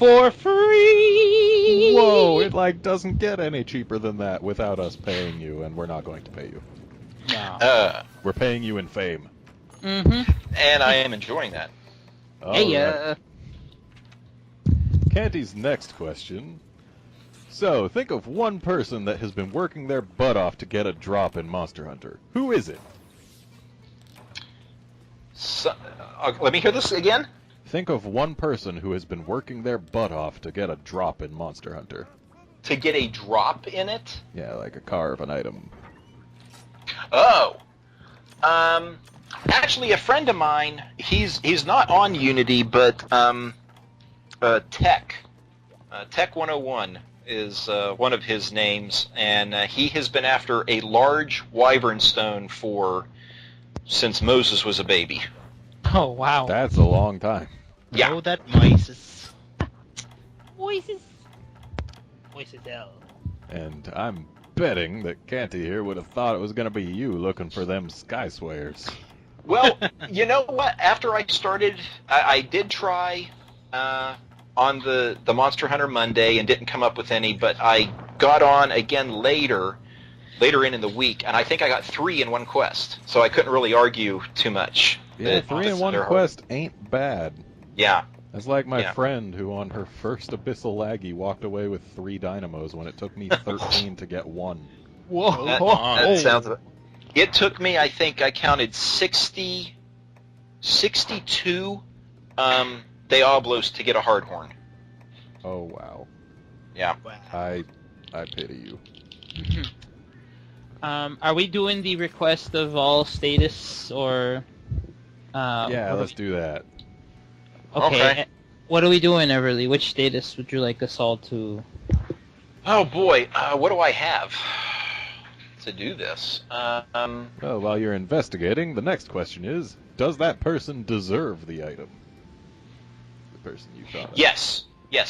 for free! Whoa, it doesn't get any cheaper than that without us paying you, and we're not going to pay you. No. We're paying you in fame. Mm-hmm. And I am enjoying that. Hey, Canti's next question. So, think of one person that has been working their butt off to get a drop in Monster Hunter. Who is it? So, let me hear this again. Think of one person who has been working their butt off to get a drop in Monster Hunter. To get a drop in it? Yeah, like a car of an item. Oh. Actually, a friend of mine, he's not on Unity, but Tech 101 is one of his names, and he has been after a large wyvern stone since Moses was a baby. oh, wow. That's a long time. Yeah. Oh, that Moises. Moises L. And I'm betting that Canti here would have thought it was going to be you looking for them Sky Swayers. Well, you know what? After I started, I did try on the Monster Hunter Monday and didn't come up with any, but I got on again later in the week, and I think I got 3 in one quest, so I couldn't really argue too much. Yeah, 3 in one quest ain't bad. Yeah. That's like my friend who on her first Abyssal Laggy walked away with 3 dynamos when it took me 13 to get 1. Whoa. That sounds... It took me, I think I counted 62 Diablos to get a Hardhorn. Oh, wow. Yeah. Wow. I pity you. Are we doing the request of all status, or... Yeah, let's do that. Okay. What are we doing, Everly? Which status would you like us all to... Oh, boy. What do I have to do this? Well, while you're investigating, the next question is, does that person deserve the item? The person you thought of. Yes,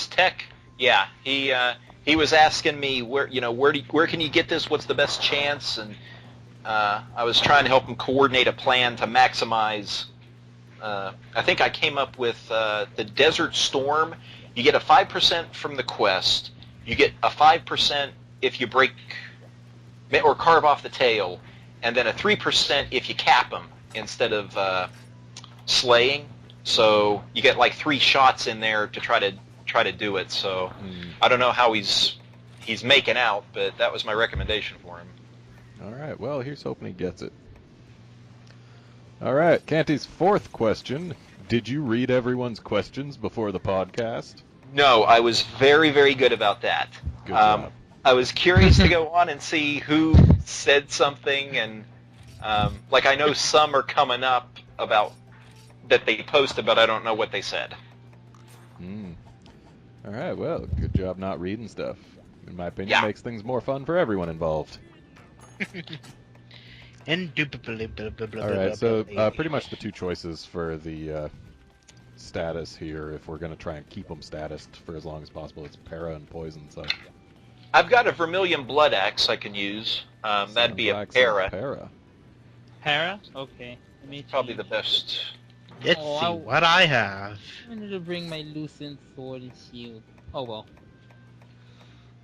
Tech. Yeah, he was asking me where can you get this? What's the best chance? And I was trying to help him coordinate a plan to maximize. I think I came up with the Desert Storm. You get a 5% from the quest. You get a 5% if you break or carve off the tail, and then a 3% if you cap them instead of slaying. So you get like 3 shots in there to try to do it. So I don't know how he's making out, but that was my recommendation for him. All right. Well, here's hoping he gets it. All right. Canti's 4th question. Did you read everyone's questions before the podcast? No, I was very, very good about that. Good job. I was curious to go on and see who said something, and I know some are coming up about that they posted, but I don't know what they said. All right, well, good job not reading stuff. In my opinion, Yeah. makes things more fun for everyone involved. Indubitably. All right, so pretty much the 2 choices for the status here, if we're going to try and keep them status for as long as possible, it's para and poison. So I've got a Vermilion Blood Axe I can use. That'd be a para. Para? Okay. Let me Probably the change. best. Let's Oh, see what I have. I wanted to bring my Lucent Sword and Shield. Oh well.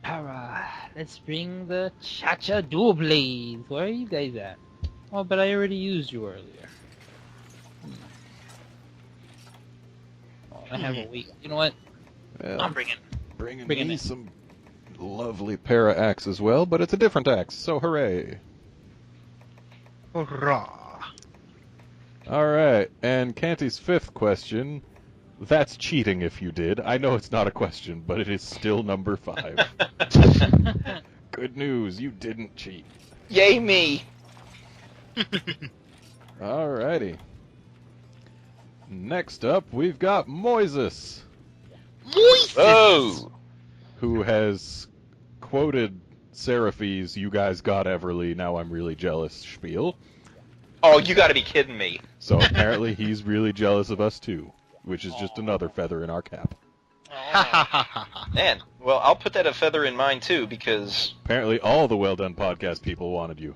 Para. Let's bring the Cha-Cha Dual Blades. Where are you guys at? Oh, but I already used you earlier. Oh, I have a week. You know what? Well, I'm bringing me it. some lovely para axe as well, but it's a different axe, so hooray. Hurrah. All right, and Canti's 5th question. That's cheating if you did. I know it's not a question, but it is still number 5. Good news, you didn't cheat. Yay me! All righty. Next up, we've got Moises. Moises! Oh! Who has quoted Seraphi's "You guys got Everly, now I'm really jealous" spiel. Oh, you gotta be kidding me. So apparently he's really jealous of us too, which is just another feather in our cap. Man, well, I'll put that a feather in mine too, because... Apparently all the Well Done Podcast people wanted you.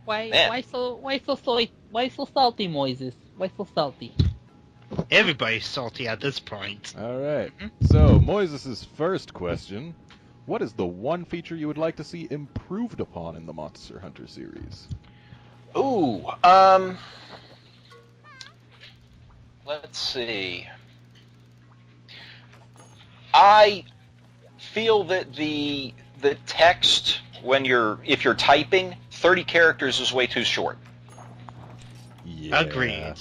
Why so salty, Moises? Why so salty? Everybody's salty at this point. All right. So, Moises' first question: what is the one feature you would like to see improved upon in the Monster Hunter series? Ooh, let's see. I feel that the text if you're typing, 30 characters is way too short. Yeah. Agreed.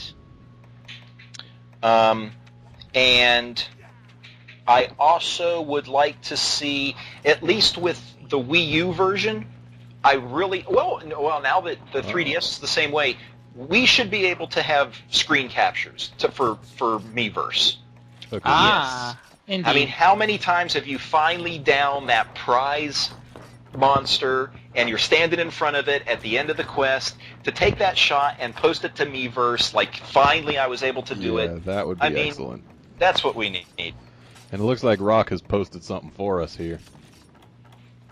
And I also would like to see, at least with the Wii U version, now that the 3DS is the same way, we should be able to have screen captures for Miiverse. Okay. Indeed. I mean, how many times have you finally downed that prize monster and you're standing in front of it at the end of the quest to take that shot and post it to Miiverse, like, finally I was able to do Yeah, it. that would be I mean, excellent. That's what we need. And it looks like Rock has posted something for us here.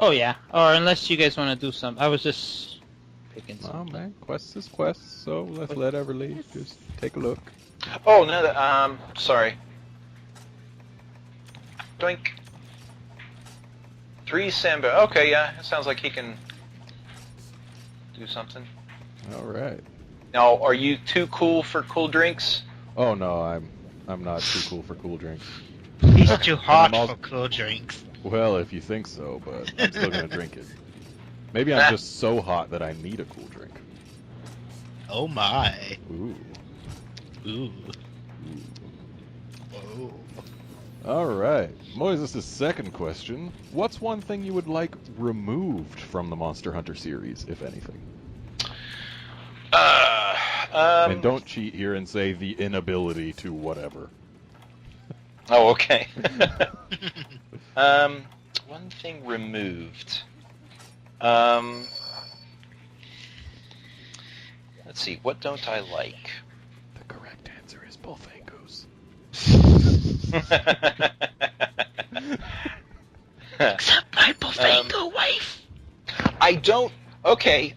Oh yeah. Or unless you guys want to do some. I was just picking Oh something. man, quest is quest, so let's let Everly just take a look. Oh, no, sorry. Doink. 3 Samba. Okay, yeah, it sounds like he can do something. All right. Now, are you too cool for cool drinks? Oh no, I'm not too cool for cool drinks. He's too hot I'm for cool drinks. Well, if you think so, but I'm still gonna drink it. Maybe I'm just so hot that I need a cool drink. Oh my. Ooh. Ooh. Oh. All right. Moises' second question: what's one thing you would like removed from the Monster Hunter series, if anything? And don't cheat here and say the inability to whatever. Oh, okay. One thing removed. Let's see. What don't I like? The correct answer is Bullfangos. Except my Bullfango wife. I don't. Okay.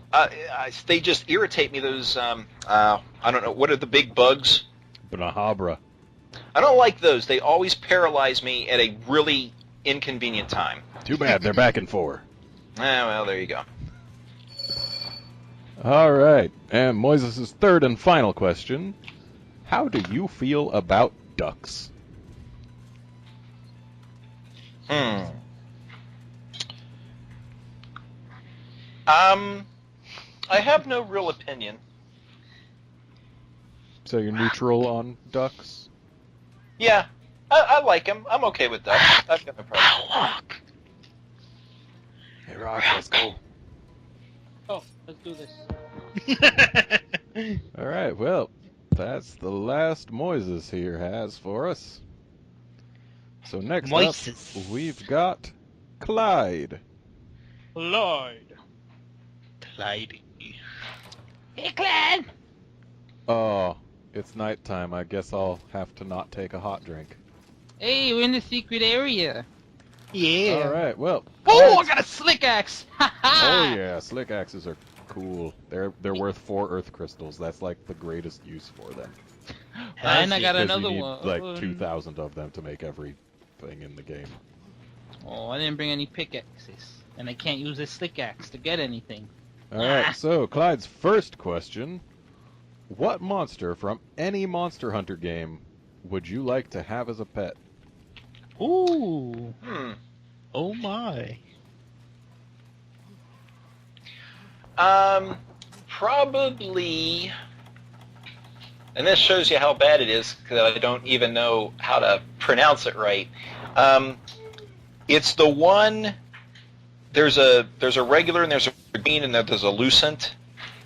They just irritate me. Those. I don't know. What are the big bugs? Brahabra. I don't like those. They always paralyze me at a really inconvenient time. Too bad they're back in 4. Well, there you go. All right. And Moises' third and final question: how do you feel about ducks? I have no real opinion. So you're neutral on ducks? Yeah, I like them. I'm okay with that. I've got no problem. Hey, Rock, let's go. Oh, let's do this. All right, well, that's the last Moises here has for us. So next Moises. up, we've got Clyde. Lloyd. Clyde. Hey, Clyde. Oh, it's nighttime. I guess I'll have to not take a hot drink. Hey, we're in the secret area. Yeah. All right, well. Oh, I Clyde's- got a slick axe. Ha Oh ha. yeah, slick axes are cool. They're worth 4 earth crystals. That's like the greatest use for them. And I got 'Cause another you need one. like 2,000 of them to make everything in the game. Oh, I didn't bring any pickaxes, and I can't use this slick axe to get anything. All right, so Clyde's first question: what monster from any Monster Hunter game would you like to have as a pet? Ooh. Oh my. Probably. And this shows you how bad it is because I don't even know how to pronounce it right. It's the one. There's a regular and there's a green and there's a lucent.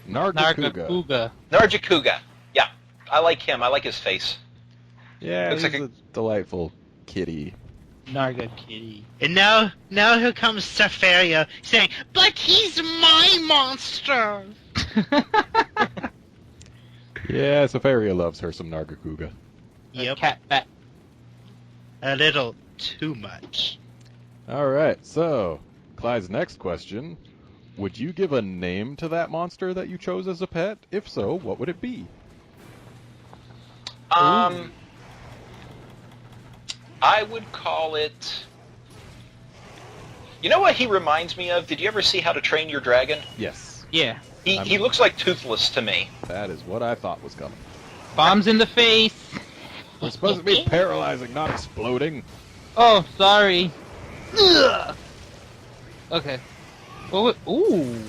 Nargacuga. Nargacuga. Nargacuga. Yeah, I like him. I like his face. Yeah, Looks he's like a delightful kitty. Narga kitty. And now here comes Safaria saying, "But he's my monster." Yeah, Safaria loves her some Nargacuga. Yep. Cat bat. A little too much. All right, so Clyde's next question: would you give a name to that monster that you chose as a pet? If so, what would it be? I would call it... You know what he reminds me of? Did you ever see How to Train Your Dragon? Yes. Yeah. He looks like Toothless to me. That is what I thought was coming. Bombs in the face. It's supposed to be paralyzing, not exploding. Oh, sorry. Ugh. Okay. Oh, ooh.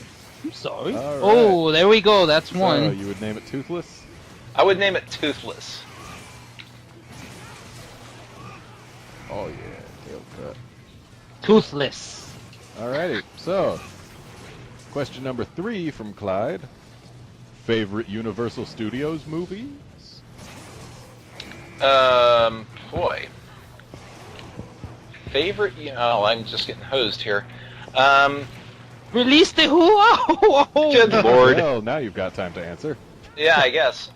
I'm sorry. All right. Oh, there we go. That's So one. you would name it Toothless? I would name it Toothless. Oh yeah, tail cut. Toothless. Alrighty, so question number 3 from Clyde. Favorite Universal Studios movies? Boy. Favorite... Oh, I'm just getting hosed here. Release the who? Oh, Good lord. Well, now you've got time to answer. Yeah, I guess.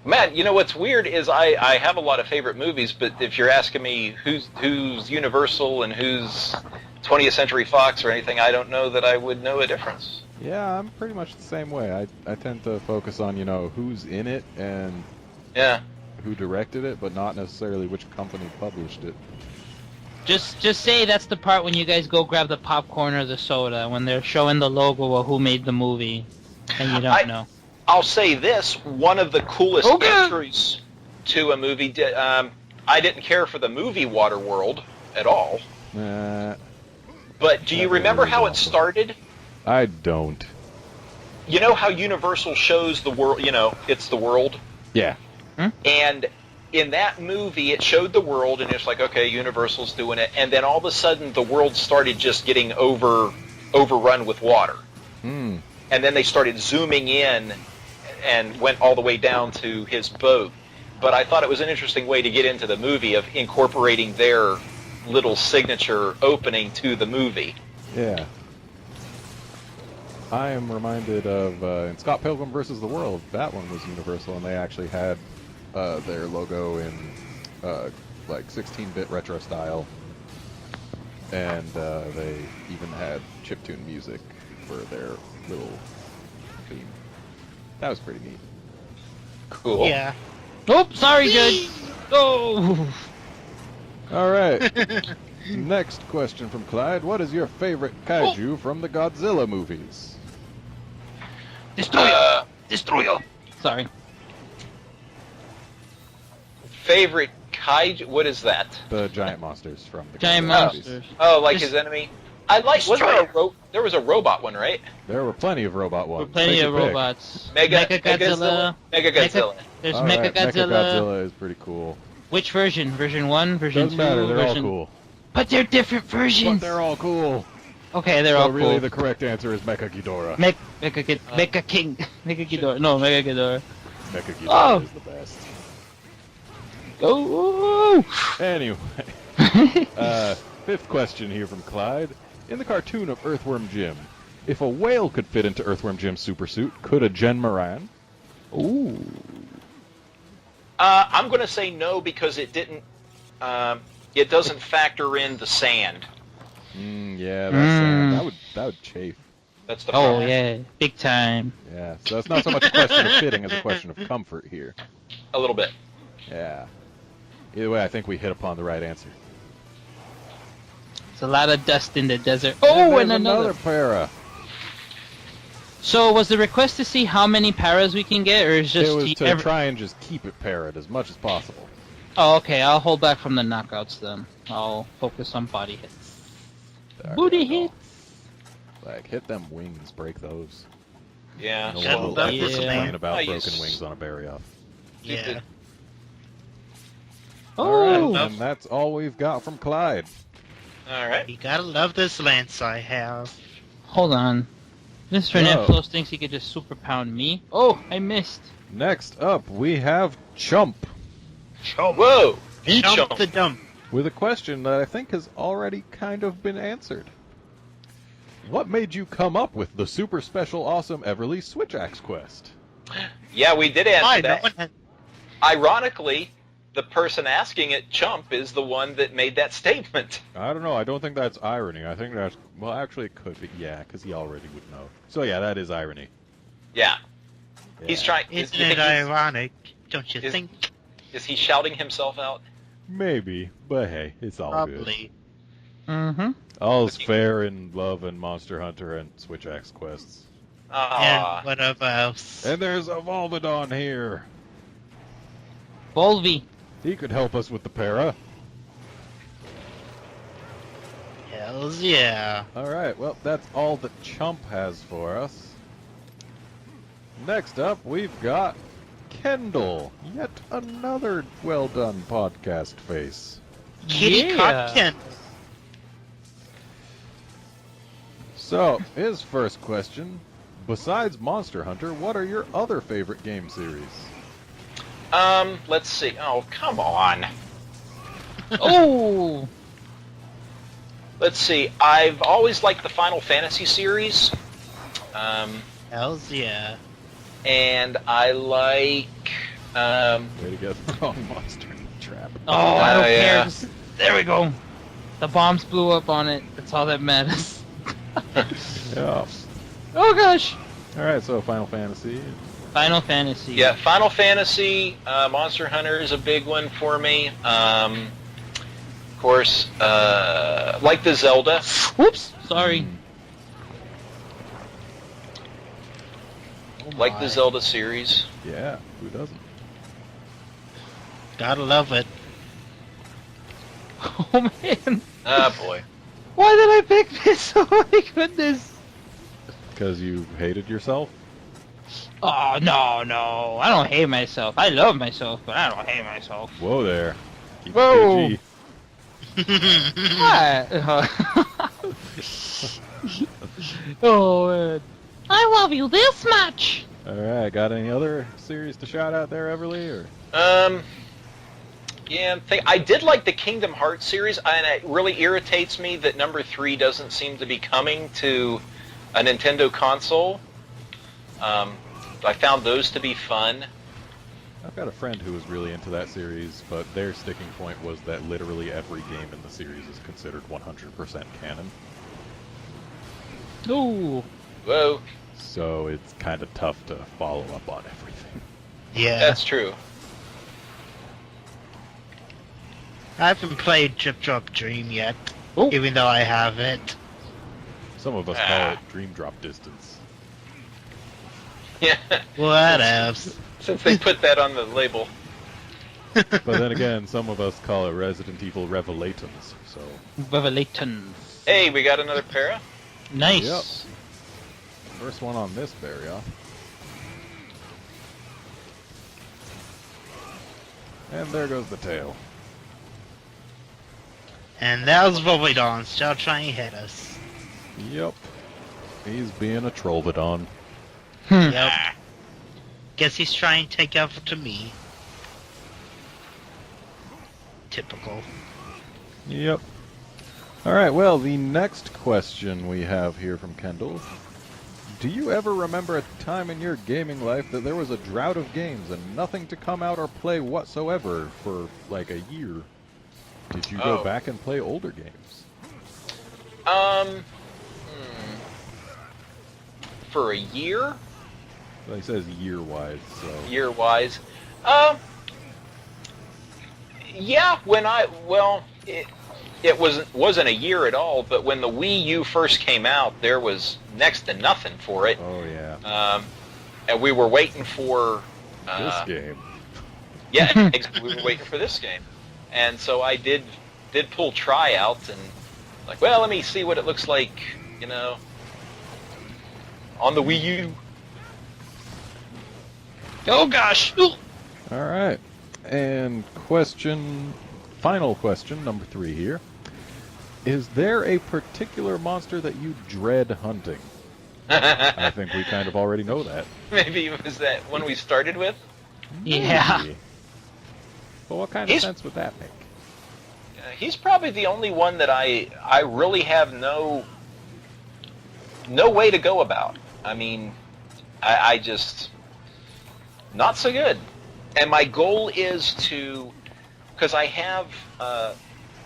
Man, you know what's weird is I have a lot of favorite movies, but if you're asking me who's Universal and who's 20th Century Fox or anything, I don't know that I would know a difference. Yeah, I'm pretty much the same way. I tend to focus on, who's in it and Yeah. who directed it, but not necessarily which company published it. Just say that's the part when you guys go grab the popcorn or the soda when they're showing the logo of who made the movie, and you don't know. I'll say this: one of the coolest entries to a movie. I didn't care for the movie Waterworld at all. But do you remember how it started? I don't. You know how Universal shows the world? It's the world. Yeah. And in that movie, it showed the world, and it's like, okay, Universal's doing it, and then all of a sudden, the world started just getting overrun with water. And then they started zooming in and went all the way down to his boat. But I thought it was an interesting way to get into the movie of incorporating their little signature opening to the movie. Yeah. I am reminded of in Scott Pilgrim vs. the World, that one was Universal, and they actually had their logo in like 16-bit retro style, and they even had chiptune music for their little theme. That was pretty neat. Cool. Yeah. Oh, sorry, Judge. Oh. All right. Next question from Clyde. What is your favorite kaiju from the Godzilla movies? Destroyer. Destroyer. Sorry. Favorite kaiju? What is that? The giant monsters from the Giant Godzilla monsters. movies. Oh, like his enemy? I like. Was there there was a robot one, right? There were plenty of robot ones. Plenty Take of your pick. robots. Mechagodzilla. Mechagodzilla. There's All right, Mechagodzilla. Mechagodzilla is pretty cool. Which version? Version 1? Version Doesn't 2? matter, they're all version... cool. But they're different But versions. they're all cool. Okay, they're So all really cool. the correct answer is Mecha Ghidorah. Mecha King. Mecha Ghidorah. No, Mecha Ghidorah. Mecha Ghidorah Oh. is the best. Oh! Anyway, fifth question here from Clyde. In the cartoon of Earthworm Jim, if a whale could fit into Earthworm Jim's supersuit, could a Jen Moran? Ooh. I'm going to say no because it didn't. It doesn't factor in the sand. Yeah, that's that would chafe. That's the Oh, problem. yeah. Big time. Yeah, so it's not so much a question of fitting as a question of comfort here. A little bit. Yeah. Either way, I think we hit upon the right answer. It's a lot of dust in the desert. Oh, and there's another. para. So, was the request to see how many paras we can get, or is just It was to try and just keep it parrot as much as possible. Oh, okay. I'll hold back from the knockouts then. I'll focus on body hits. There Booty you go. hits. Like, hit them wings, break those. Yeah. You Gotta know, love like this complain man. about Oh, broken wings on a bury-off. Yeah. Oh. All right, and that's all we've got from Clyde. All right. You gotta love this lance I have. Hold on. Mr. No. Netflix thinks he could just super pound me. Oh, I missed. Next up, we have Chump, Whoa. Jump the dump. with a question that I think has already kind of been answered. What made you come up with the super special awesome Everly Switch Axe quest? Yeah, we did answer Why? No that. one has... Ironically, the person asking it, Chump, is the one that made that statement. I don't know. I don't think that's irony. I think that's... Well, actually, it could be. Yeah, because he already would know. So, yeah, that is irony. Yeah. He's trying. Isn't it ironic? Don't you think? Is he shouting himself out? Maybe, but hey, it's all Probably. good. Mm-hmm. All's fair in love and Monster Hunter and Switch Axe quests. Ah. And whatever else. And there's a Volvidon here. Volvi. He could help us with the para. Hells yeah. Alright, well, that's all that CHUMP has for us. Next up, we've got Kendall. Yet another well-done podcast face. Kitty Yeah. content. So, his first question, besides Monster Hunter, what are your other favorite game series? Let's see. Oh, come on. Oh. Let's see. I've always liked the Final Fantasy series. Hells yeah. And I like. Way to get the wrong monster in the trap. Oh, I don't yeah. care. Just, there we go. The bombs blew up on it. That's all that matters. Yeah. Oh gosh. Alright, so Final Fantasy. Final Fantasy. Yeah, Final Fantasy, Monster Hunter is a big one for me. Of course, like the Zelda. Whoops. Sorry. Oh Like my. the Zelda series. Yeah, who doesn't? Gotta love it. Oh man. Ah, boy. Why did I pick this? Oh my goodness. Because you hated yourself? Oh no. I don't hate myself. I love myself, but I don't hate myself. Whoa there. Keep it Whoa. PG. What? Oh man. I love you this much. Alright, got any other series to shout out there, Everly? Or Yeah, I did like the Kingdom Hearts series, and it really irritates me that number 3 doesn't seem to be coming to a Nintendo console. I found those to be fun. I've got a friend who was really into that series, but their sticking point was that literally every game in the series is considered 100% canon. Ooh. Whoa, So it's kind of tough to follow up on everything. Yeah. that's true. I haven't played Drip Drop Dream yet, Oh. even though I have it. Some of us call it Dream Drop Distance. Yeah, What else? since they put that on the label. But then again, some of us call it Resident Evil Revelatons, so... Revelations. Hey, we got another para. Nice. Yep. First one on this area. And there goes the tail. And that was Volvidon, still trying to hit us. Yep. He's being a Trollvidon. Yep. Guess he's trying to take after me. Typical. Yep. Alright, well, the next question we have here from Kendall. Do you ever remember a time in your gaming life that there was a drought of games and nothing to come out or play whatsoever for, like, a year? Did you go back and play older games? For a year? Well, he says year-wise, so... Year-wise? Yeah, it wasn't a year at all, but when the Wii U first came out, there was next to nothing for it. Oh, yeah. And we were waiting for... This game. Yeah, we were waiting for this game. And so I did pull tryouts and, like, well, let me see what it looks like, you know, on the Wii U. Oh gosh. Ooh. Alright. And final question, number 3 here. Is there a particular monster that you dread hunting? I think we kind of already know that. Maybe it was that one we started with. Yeah. Maybe. But what kind of sense would that make? He's probably the only one that I really have no way to go about. I mean, I just not so good. And my goal is to, because I have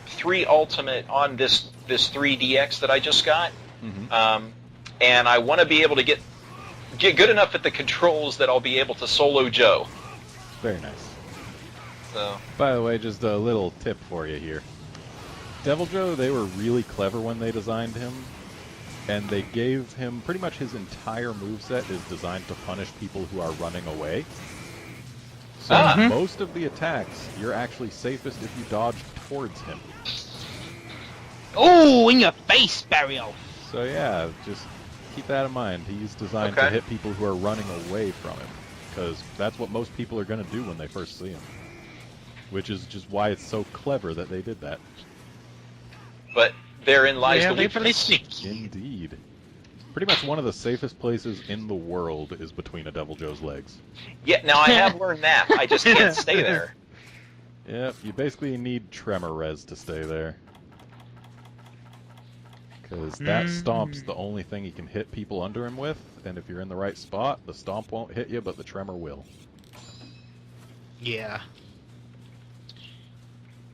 3 Ultimate on this 3DX that I just got, and I want to be able to get get good enough at the controls that I'll be able to solo Joe. Very nice. So. By the way, just a little tip for you here. Devil Joe, they were really clever when they designed him, and they gave him pretty much his entire moveset is designed to punish people who are running away. So most of the attacks, you're actually safest if you dodge towards him. Oh, in your face, Barrio! So yeah, just keep that in mind. He's designed to hit people who are running away from him, because that's what most people are going to do when they first see him. Which is just why it's so clever that they did that. But therein lies the weakness. Indeed. Pretty much one of the safest places in the world is between a Devil Joe's legs. Yeah, now I have learned that. I just can't stay there. Yep, you basically need tremor res to stay there. Because that stomp's the only thing you can hit people under him with, and if you're in the right spot, the stomp won't hit you, but the tremor will. Yeah.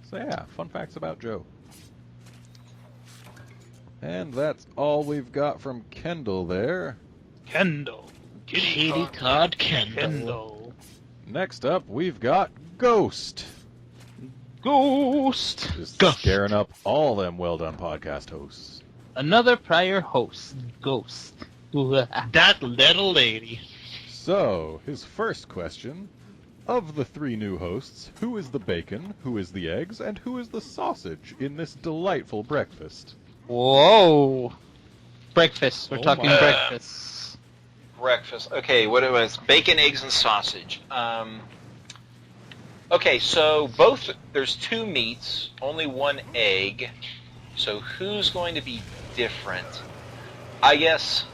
So yeah, fun facts about Joe. And that's all we've got from Kendall there. Kendall. Kitty Cod Kendall. Next up, we've got Ghost. Ghost. Just scaring up all them Well Done podcast hosts. Another prior host. Ghost. That little lady. So, his first question. Of the three new hosts, who is the bacon, who is the eggs, and who is the sausage in this delightful breakfast? Whoa. Breakfast. We're talking breakfast. Breakfast. Okay, what it was? Bacon, eggs, and sausage. Okay, so there's two meats, only one egg. So who's going to be different? I guess.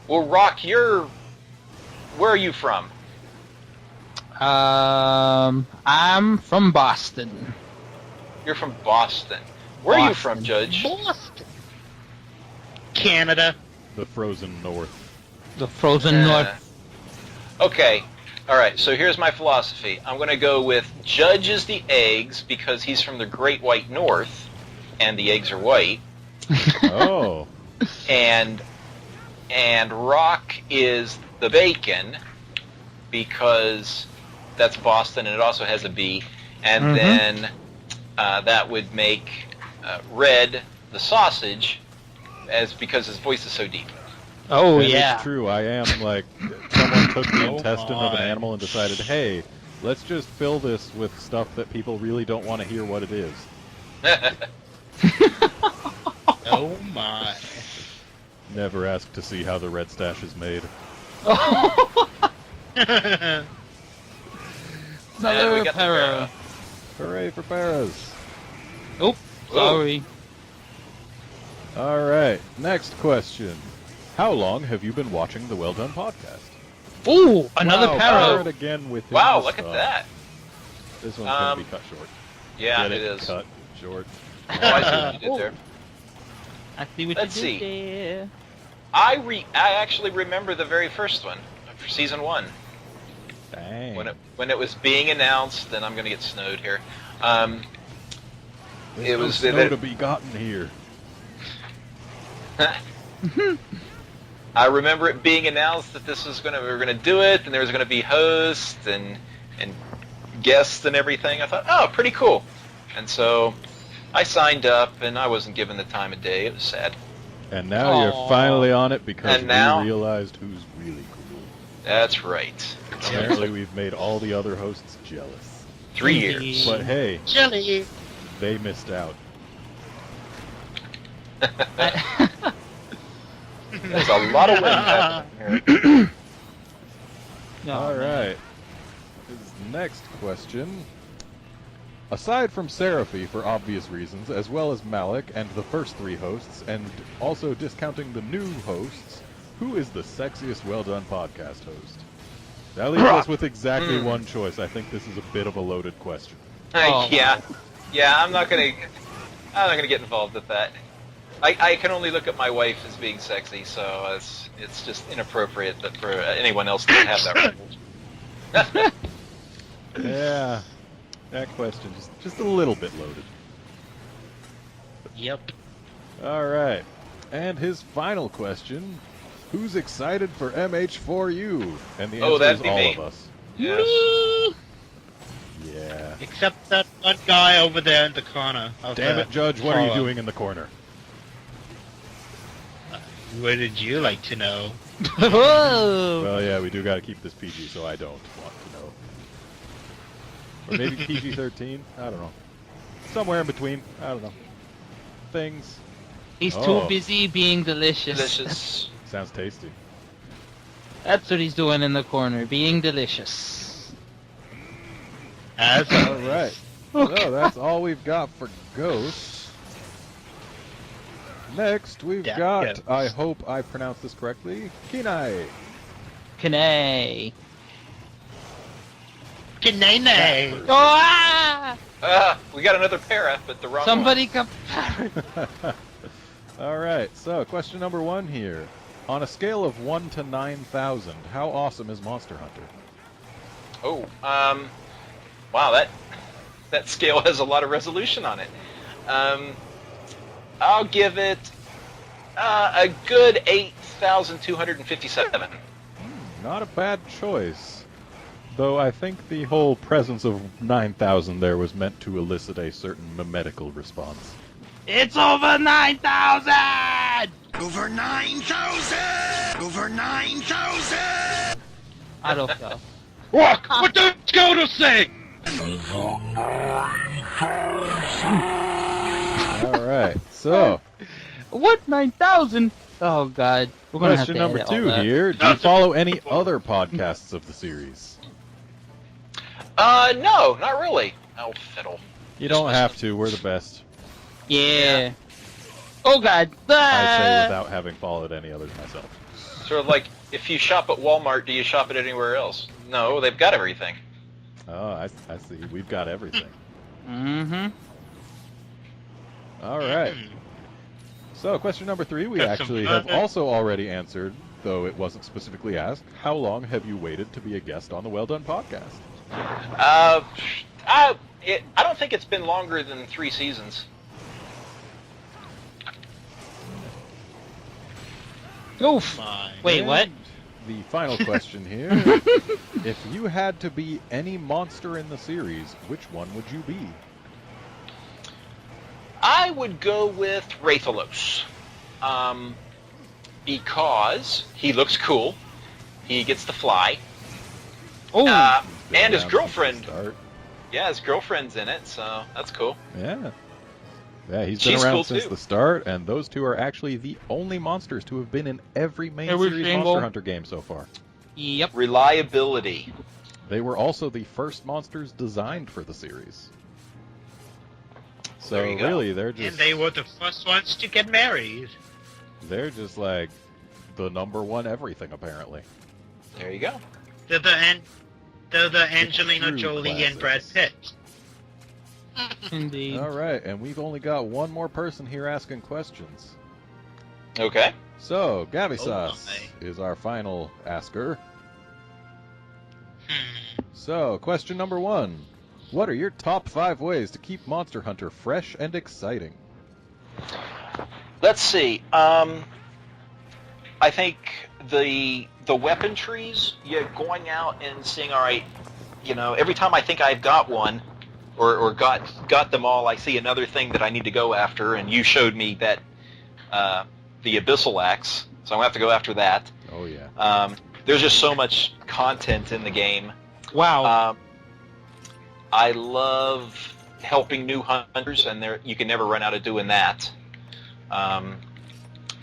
Well, Rock, where are you from? I'm from Boston. You're from Boston. Where are you from, Judge? Boston. Canada. The frozen north. The frozen north. Okay. All right, so here's my philosophy. I'm going to go with Judge is the eggs because he's from the Great White North, and the eggs are white. Oh. And Rock is the bacon because that's Boston, and it also has a B. And then that would make Red the sausage, because his voice is so deep. Oh, that yeah. It's true. I am like, someone took the intestine of an animal and decided, hey, let's just fill this with stuff that people really don't want to hear what it is. Oh, my. Never ask to see how the red stash is made. Another para. Hooray for paras. Oh, sorry. Alright, next question. How long have you been watching the Well Done podcast? Ooh, another wow, para. It again with Wow, look at that. This one's going to be cut short. Yeah, Get it is. Cut short. Oh, I see what you did there. I see what Let's you did see. there. I actually remember the very first one, for season 1. Dang. When it was being announced, and I'm going to get snowed here. There's it no was snow to be gotten here. I remember it being announced that we were gonna do it, and there was gonna be hosts and guests and everything. I thought, oh, pretty cool. And so I signed up, and I wasn't given the time of day. It was sad. And now you're finally on it because we realized who's really cool. That's right. Apparently we've made all the other hosts jealous. 3 years. But hey, Jelly. they missed out. There's a lot of wind happening here. Alright. His next question. Aside from Seraphy, for obvious reasons, as well as Malik and the first 3 hosts, and also discounting the new hosts, who is the sexiest Well Done podcast host? That leaves us with exactly one choice. I think this is a bit of a loaded question. Yeah, I'm not gonna get involved with that. I can only look at my wife as being sexy, so it's just inappropriate that for anyone else to have that privilege. Yeah, that question just a little bit loaded. Yep. All right, and his final question: Who's excited for MH4U? And the Oh, answer that'd is be all me. of us. Yes. Me. Yeah. Except that one guy over there in the corner. Of Damn the it, Judge, what are you forum. doing in the corner? What did you like to know? Whoa. Well, yeah, we do got to keep this PG, so I don't want to know. Or maybe PG-13? I don't know. Somewhere in between. I don't know. Things. He's Oh. too busy being delicious. Delicious. Sounds tasty. That's what he's doing in the corner, being delicious. As All right. Okay. So that's all we've got for Ghosts. Next, we've Yeah, got, Ghosts. I hope I pronounced this correctly, Kinae. Kinae. Kinae. Oh, ah! We got another para, but the wrong Somebody one. come. All right, so question number 1 here. On a scale of 1 to 9,000, how awesome is Monster Hunter? Oh, wow, that scale has a lot of resolution on it. I'll give it a good 8,257. Not a bad choice. Though I think the whole presence of 9,000 there was meant to elicit a certain memetical response. It's over 9,000! Over 9,000! Over 9,000! I don't know. What? What the Scouter say? All right, so What 9,000? Oh God, we're gonna question have to number edit all 2 that. here. Do you follow any other podcasts of the series? No, not really. Oh, fiddle. You don't have to. We're the best. Yeah. Oh God. I say Ah! without having followed any others myself. Sort of like, if you shop at Walmart, do you shop it anywhere else? No, they've got everything. Oh, I see. We've got everything. Mm-hmm. All right. So, question number 3, we Got some actually have content. also already answered, though it wasn't specifically asked. How long have you waited to be a guest on the Well Done podcast? I don't think it's been longer than 3 seasons. Oof. My. Wait, what? And the final question here. If you had to be any monster in the series, which one would you be? I would go with Rathalos. Because he looks cool. He gets to fly. Oh. Been And his around girlfriend. since the start. Yeah, his girlfriend's in it, so that's cool. Yeah. Yeah, he's been She's around cool, since too. the start, and those two are actually the only monsters to have been in every main Every series single- Monster Hunter game so far. Yep. Reliability. They were also the first monsters designed for the series. So There you go. really, they're And just they were the first ones to get married. they're just like the number one everything apparently. There you go. They're the Angelina true Jolie and Brad Pitt. Indeed. All right, and we've only got one more person here asking questions. Okay. So Gavisas my. is our final asker. Hmm. So question number 1: what are your top 5 ways to keep Monster Hunter fresh and exciting? Let's see. I think the weapon trees, you're going out and seeing, all right, every time I think I've got one or got them all, I see another thing that I need to go after, and you showed me that the Abyssal Axe, so I'm going to have to go after that. Oh yeah. There's just so much content in the game. Wow. I love helping new hunters, and you can never run out of doing that.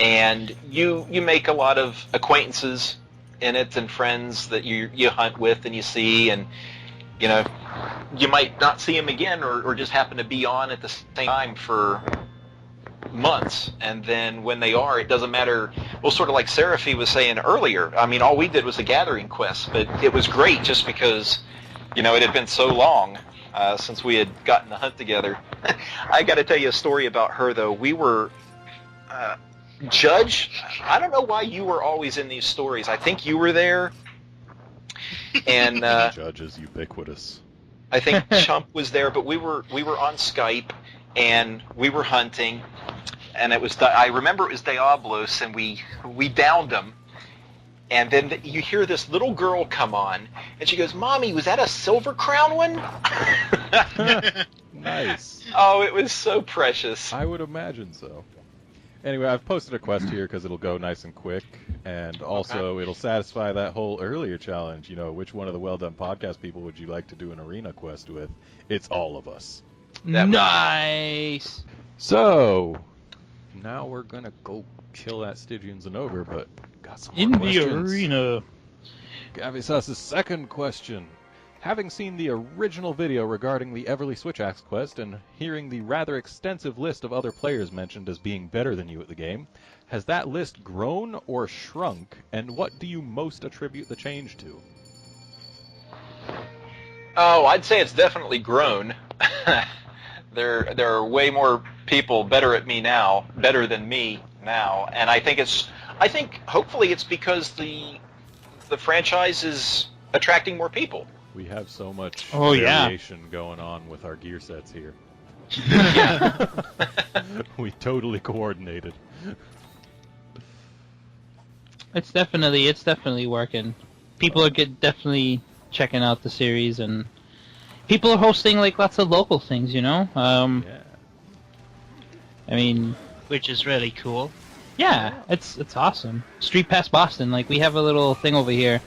And you make a lot of acquaintances in it and friends that you hunt with and you see, and you might not see them again or just happen to be on at the same time for months, and then when they are, it doesn't matter. Well, sort of like Seraphy was saying earlier, I mean, all we did was a gathering quest, but it was great just because it had been so long since we had gotten to hunt together. I got to tell you a story about her, though. We were Judge, I don't know why you were always in these stories. I think you were there, and Judge is ubiquitous. I think CHUMP was there, but we were on Skype, and we were hunting, and I remember it was Diablos, and we downed him, And then you hear this little girl come on, and she goes, "Mommy, was that a Silver Crown one?" Nice. Oh, it was so precious. I would imagine so. Anyway, I've posted a quest here because it'll go nice and quick, and also it'll satisfy that whole earlier challenge. You know, which one of the Well Done Podcast people would you like to do an arena quest with? It's all of us. Nice. So, now we're going to go kill that Stygian Zenogre, but got some more In the questions. arena. Gavisas' second question. Having seen the original video regarding the Everly Switch Axe quest and hearing the rather extensive list of other players mentioned as being better than you at the game, has that list grown or shrunk, and what do you most attribute the change to? Oh, I'd say it's definitely grown. There are way more people better than me now, and I think hopefully it's because the franchise is attracting more people. We have so much yeah. variation going on with our gear sets here. We totally coordinated. It's definitely working. People are definitely checking out the series, and people are hosting like lots of local things, you know? Yeah. I mean, Which is really cool. yeah, it's awesome. Street Pass Boston, like we have a little thing over here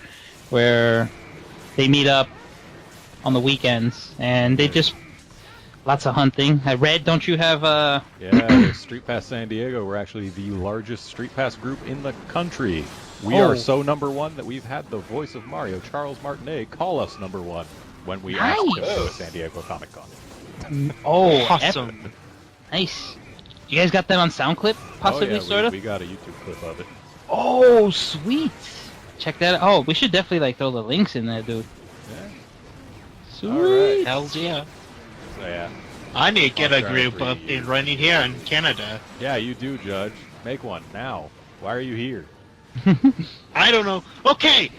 where they meet up on the weekends, and they just lots of hunting. I read, don't you have Yeah, Street Pass San Diego, we're actually the largest Street Pass group in the country. We are so number one that we've had the voice of Mario, Charles Martinet, call us number one when we asked him to go to San Diego Comic Con. Awesome. Nice. You guys got that on SoundClip, possibly, sort of? We got a YouTube clip of it. Oh, sweet. Check that out. Oh, we should definitely like throw the links in there, dude. Yeah. Sweet. All right. Hell yeah. So yeah. I need to get a I'll try group for up you. and running here in Canada. Yeah, you do, Judge. Make one now. Why are you here? I don't know. Okay,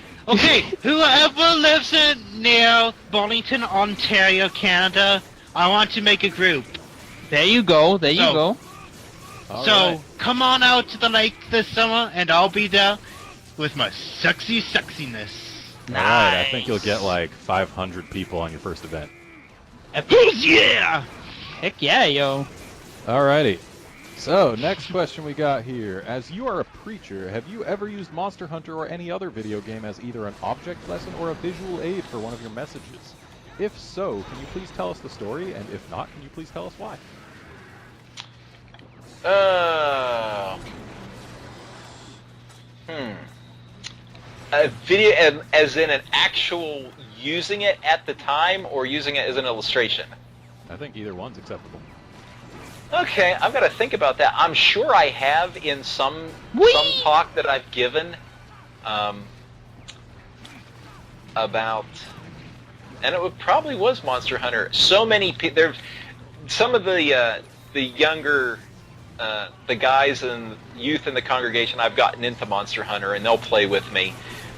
whoever lives near Burlington, Ontario, Canada, I want to make a group. There you go. There you So- go. All So right. come on out to the lake this summer, and I'll be there with my sexy sexiness. All right, I think you'll get like 500 people on your first event. Yeah! Heck yeah, yo. Alrighty. So, next question we got here. As you are a preacher, have you ever used Monster Hunter or any other video game as either an object lesson or a visual aid for one of your messages? If so, can you please tell us the story? And if not, can you please tell us why? A video, as in an actual using it at the time, or using it as an illustration? I think either one's acceptable. Okay, I've got to think about that. I'm sure I have in some talk that I've given about, and it probably was Monster Hunter. So many people. Some of the younger, the guys and youth in the congregation, I've gotten into Monster Hunter, and they'll play with me.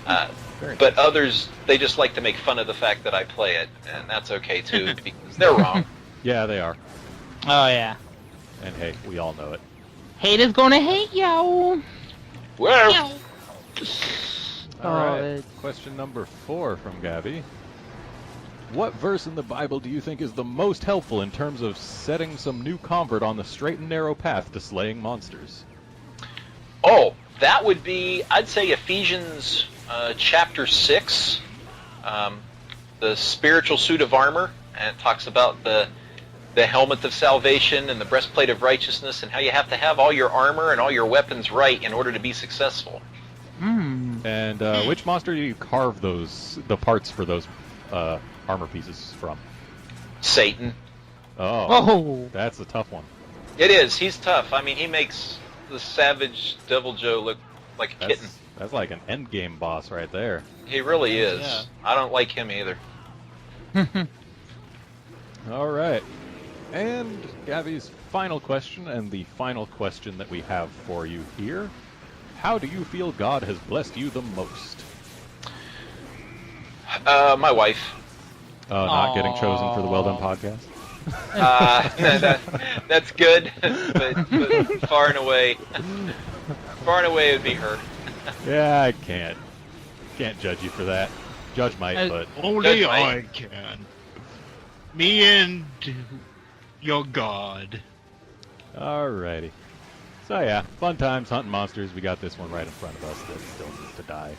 But others, they just like to make fun of the fact that I play it, and that's okay too, because they're wrong. Yeah, they are. Oh, yeah. And hey, we all know it. Haters gonna hate, yo. Well, Alright, question number 4 from Gavi. What verse in the Bible do you think is the most helpful in terms of setting some new convert on the straight and narrow path to slaying monsters? oh, that would be, I'd say Ephesians chapter 6, the spiritual suit of armor, and it talks about the helmet of salvation and the breastplate of righteousness, and how you have to have all your armor and all your weapons right in order to be successful. And which monster do you carve the parts for those armor pieces from? Satan. Oh. That's a tough one. It is. He's tough. I mean, he makes the savage Devil Joe look like a kitten. That's like an endgame boss right there. He really is. Yeah. I don't like him either. All right. And Gavi's final question, and the final question that we have for you here. How do you feel God has blessed you the most? My wife. Not getting chosen for the Well Done podcast? That's good, but far and away it would be her. Yeah, I can't. Can't judge you for that. Judge might, but Only Judge I Mike. can. Me and your god. alrighty. So yeah, fun times hunting monsters. We got this one right in front of us that still needs to die.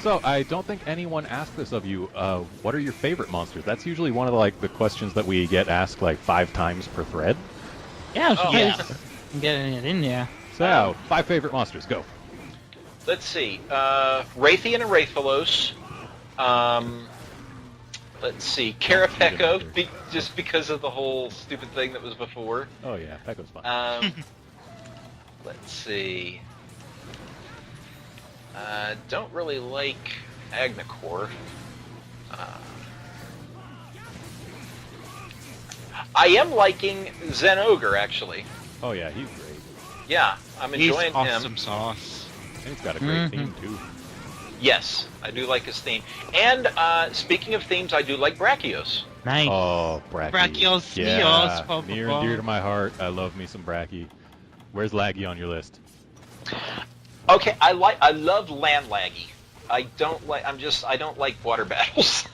So I don't think anyone asked this of you. What are your favorite monsters? That's usually one of the questions that we get asked like 5 times per thread. Yeah, I'm Oh. surprised I'm getting it in there. So 5 favorite monsters. Go. Let's see. Raytheon and Wraithalos. Let's see. Carapeco, just because of the whole stupid thing that was before. Oh yeah, that goes fine. Let's see. Don't really like Agnicor. I am liking Zen Ogre, actually. Oh yeah, he's great. Yeah, I'm enjoying He's awesome him. sauce. And he's got a great theme too. Yes, I do like his theme. And speaking of themes, I do like Brachios. Nice. Oh, Bracky. Brachios, Yeah, Meos, near and dear to my heart. I love me some Bracky. Where's Laggy on your list? Okay, I love land laggy. I don't like water battles.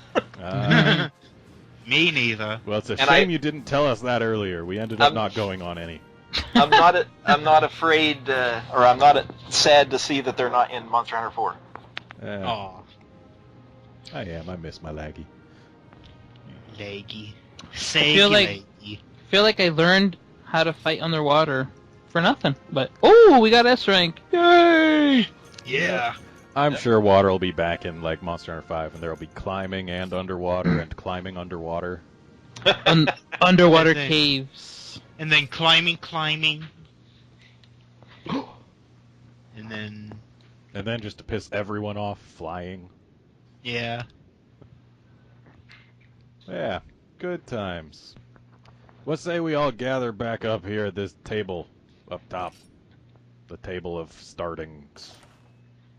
Me neither. Well, it's a And shame you didn't tell us that earlier. We ended up not going on any. I'm not afraid, or I'm not sad to see that they're not in Monster Hunter 4. Aw, I am. I miss my Laggy. leggy. I feel like I learned how to fight underwater for nothing. But we got S rank. Yay! Yeah. I'm sure water will be back in like Monster Hunter 5, and there will be climbing and underwater and climbing underwater. Underwater And then- caves. And then climbing. And then, just to piss everyone off, flying. yeah. Yeah, good times. Let's say we all gather back up here at this table up top. The table of startings.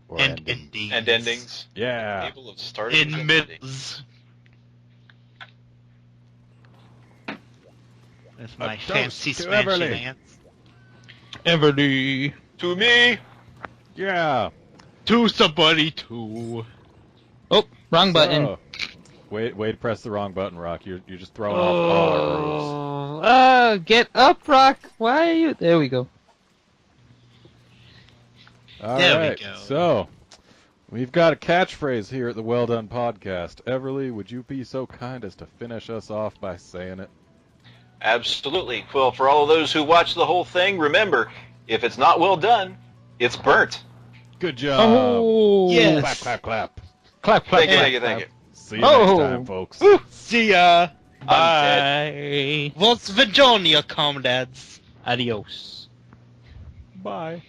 Or And endings. endings. And endings. Yeah. Table of starting In and endings. mids. That's A my toast fancy to Spanish Everly. dance. Everly. To me. Yeah. To somebody too. Oh, wrong button. So, wait to press the wrong button, Rock. You're just throwing off all our rules. Get up, Rock. Why are you? There we go. All There we right. go. So, we've got a catchphrase here at the Well Done Podcast. Everly, would you be so kind as to finish us off by saying it? Absolutely. Well, for all of those who watch the whole thing, remember, if it's not well done, it's burnt. Good job. Oh, Yes. Clap, clap, clap. Clap, clap, Thank you, clap. thank you, thank you. See you next Oh. time, folks. See ya. I'm dead. Bye. What's Vajonia, comrades? Adios. Bye.